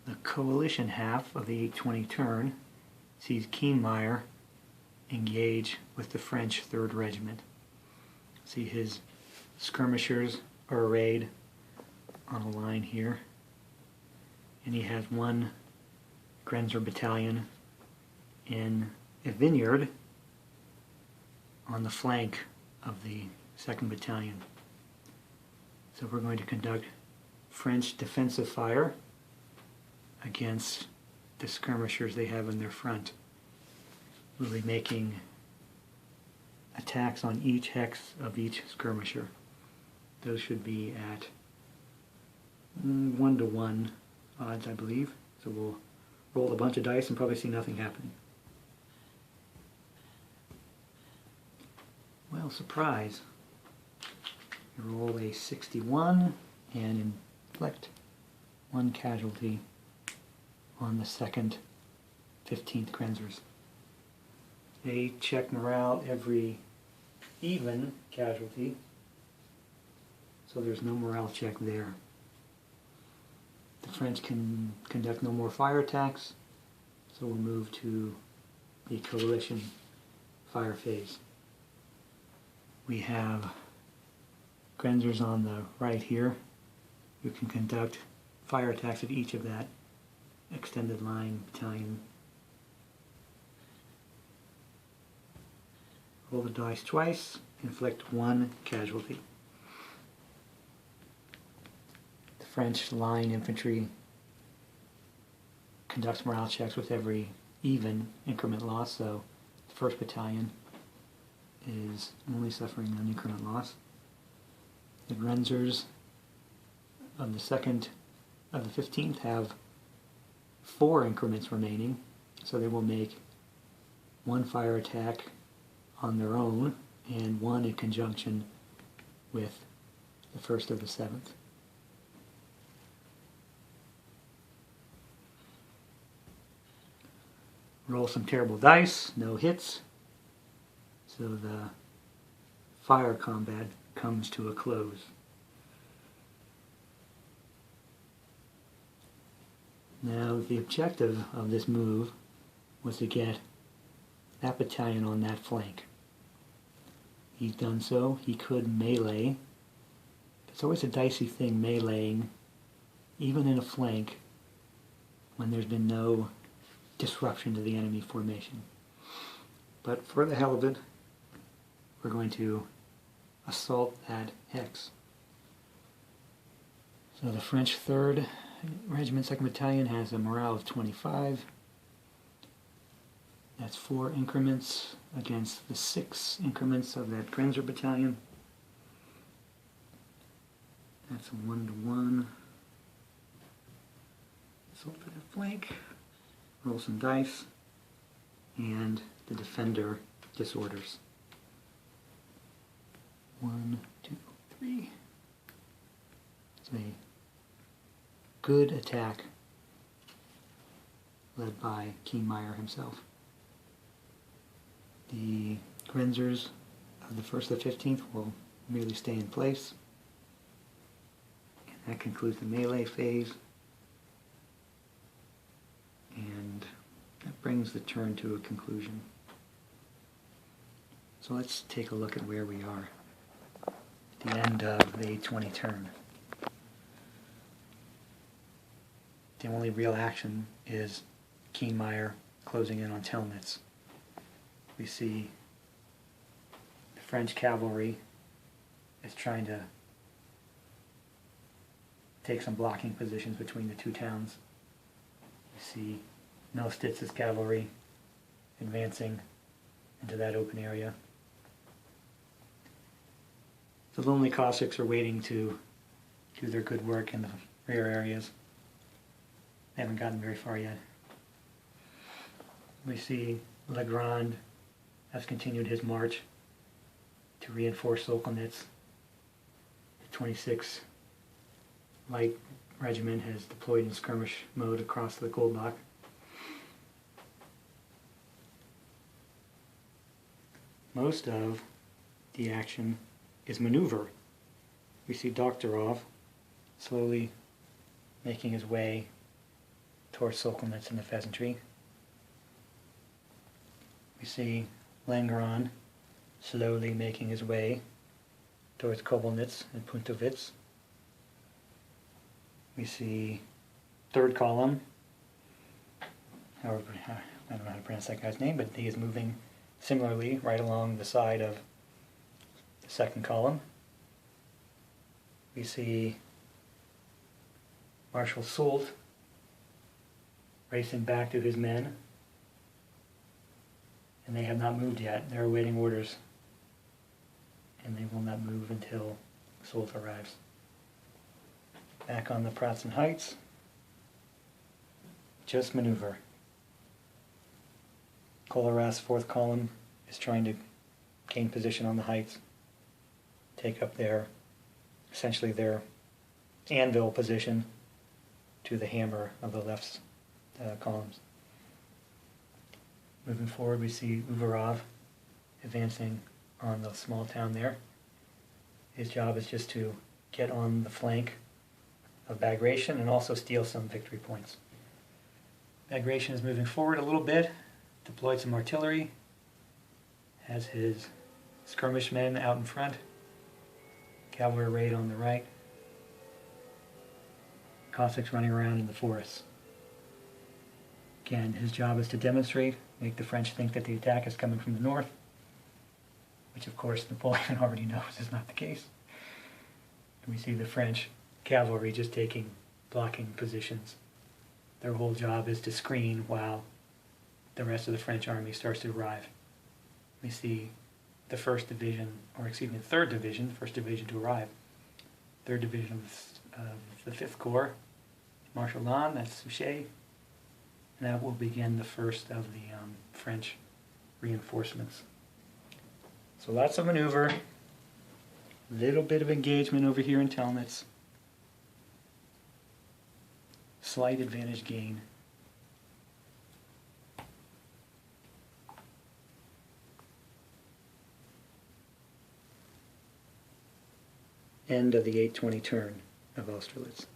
The coalition half of the 820 turn sees Kienmayer engage with the French 3rd Regiment. See his skirmishers are arrayed on a line here, and he has one Grenzer battalion in a vineyard on the flank of the 2nd Battalion. So we're going to conduct French defensive fire against the skirmishers they have in their front. We'll be making attacks on each hex of each skirmisher. Those should be at 1-to-1 odds, I believe. So we'll roll a bunch of dice and probably see nothing happening. Well, surprise. You roll a 61 and inflict 1 casualty on the 2nd 15th Grenzers. They check morale every even casualty, so there's no morale check there. The French can conduct no more fire attacks, so we'll move to the coalition fire phase. We have Grenzers on the right here who can conduct fire attacks at each of that extended line battalion. Roll the dice twice, inflict 1 casualty. The French line infantry conducts morale checks with every even increment loss, so the 1st Battalion is only suffering an increment loss. The Grenzers of the 2nd of the 15th have 4 increments remaining, so they will make 1 fire attack on their own and 1 in conjunction with the 1st of the 7th. Roll some terrible dice, no hits, so the fire combat comes to a close. Now the objective of this move was to get that battalion on that flank. He's done so. He could melee. It's always a dicey thing, meleeing, even in a flank, when there's been no disruption to the enemy formation. But for the hell of it, we're going to assault that hex. So the French 3rd Regiment 2nd Battalion has a morale of 25. That's 4 increments against the 6 increments of that Grenzer battalion. That's a 1-to-1. Assault to the flank. Roll some dice. And the defender disorders. 1, 2, 3. It's a good attack led by Kienmayer himself. The Grenzers of the 1st and 15th will merely stay in place. And that concludes the melee phase. And that brings the turn to a conclusion. So let's take a look at where we are at the end of the 820 turn. The only real action is Kienmayer closing in on Telnitz. We see the French cavalry is trying to take some blocking positions between the 2 towns. We see Austerlitz's cavalry advancing into that open area. The lonely Cossacks are waiting to do their good work in the rear areas. They haven't gotten very far yet. We see Legrand has continued his march to reinforce Austerlitz. The 26th Light Regiment has deployed in skirmish mode across the Goldbach. Most of the action is maneuver. We see Doktorov slowly making his way towards Solkonitz and the Pheasantry. We see Langeron slowly making his way towards Kobelnitz and Puntovitz. We see third column, however, I don't know how to pronounce that guy's name, but he is moving similarly right along the side of the second column. We see Marshal Soult racing back to his men, and they have not moved yet. They're awaiting orders, and they will not move until Soult arrives. Back on the Pratzen Heights, just maneuver. Kolar's fourth column is trying to gain position on the heights, take up essentially their anvil position to the hammer of the left columns. Moving forward, we see Uvarov advancing on the small town there. His job is just to get on the flank of Bagration and also steal some victory points. Bagration is moving forward a little bit, deployed some artillery, has his skirmish men out in front, cavalry raid on the right, Cossacks running around in the forests. Again, his job is to demonstrate, make the French think that the attack is coming from the north, which of course Napoleon already knows is not the case. And we see the French cavalry just blocking positions. Their whole job is to screen while the rest of the French army starts to arrive. We see the third division to arrive. Third division of the 5th Corps, Marshal Lannes, that's Suchet, and that will begin the first of the French reinforcements. So lots of maneuver, little bit of engagement over here in Telnitz, slight advantage gain. End of the 820 turn of Austerlitz.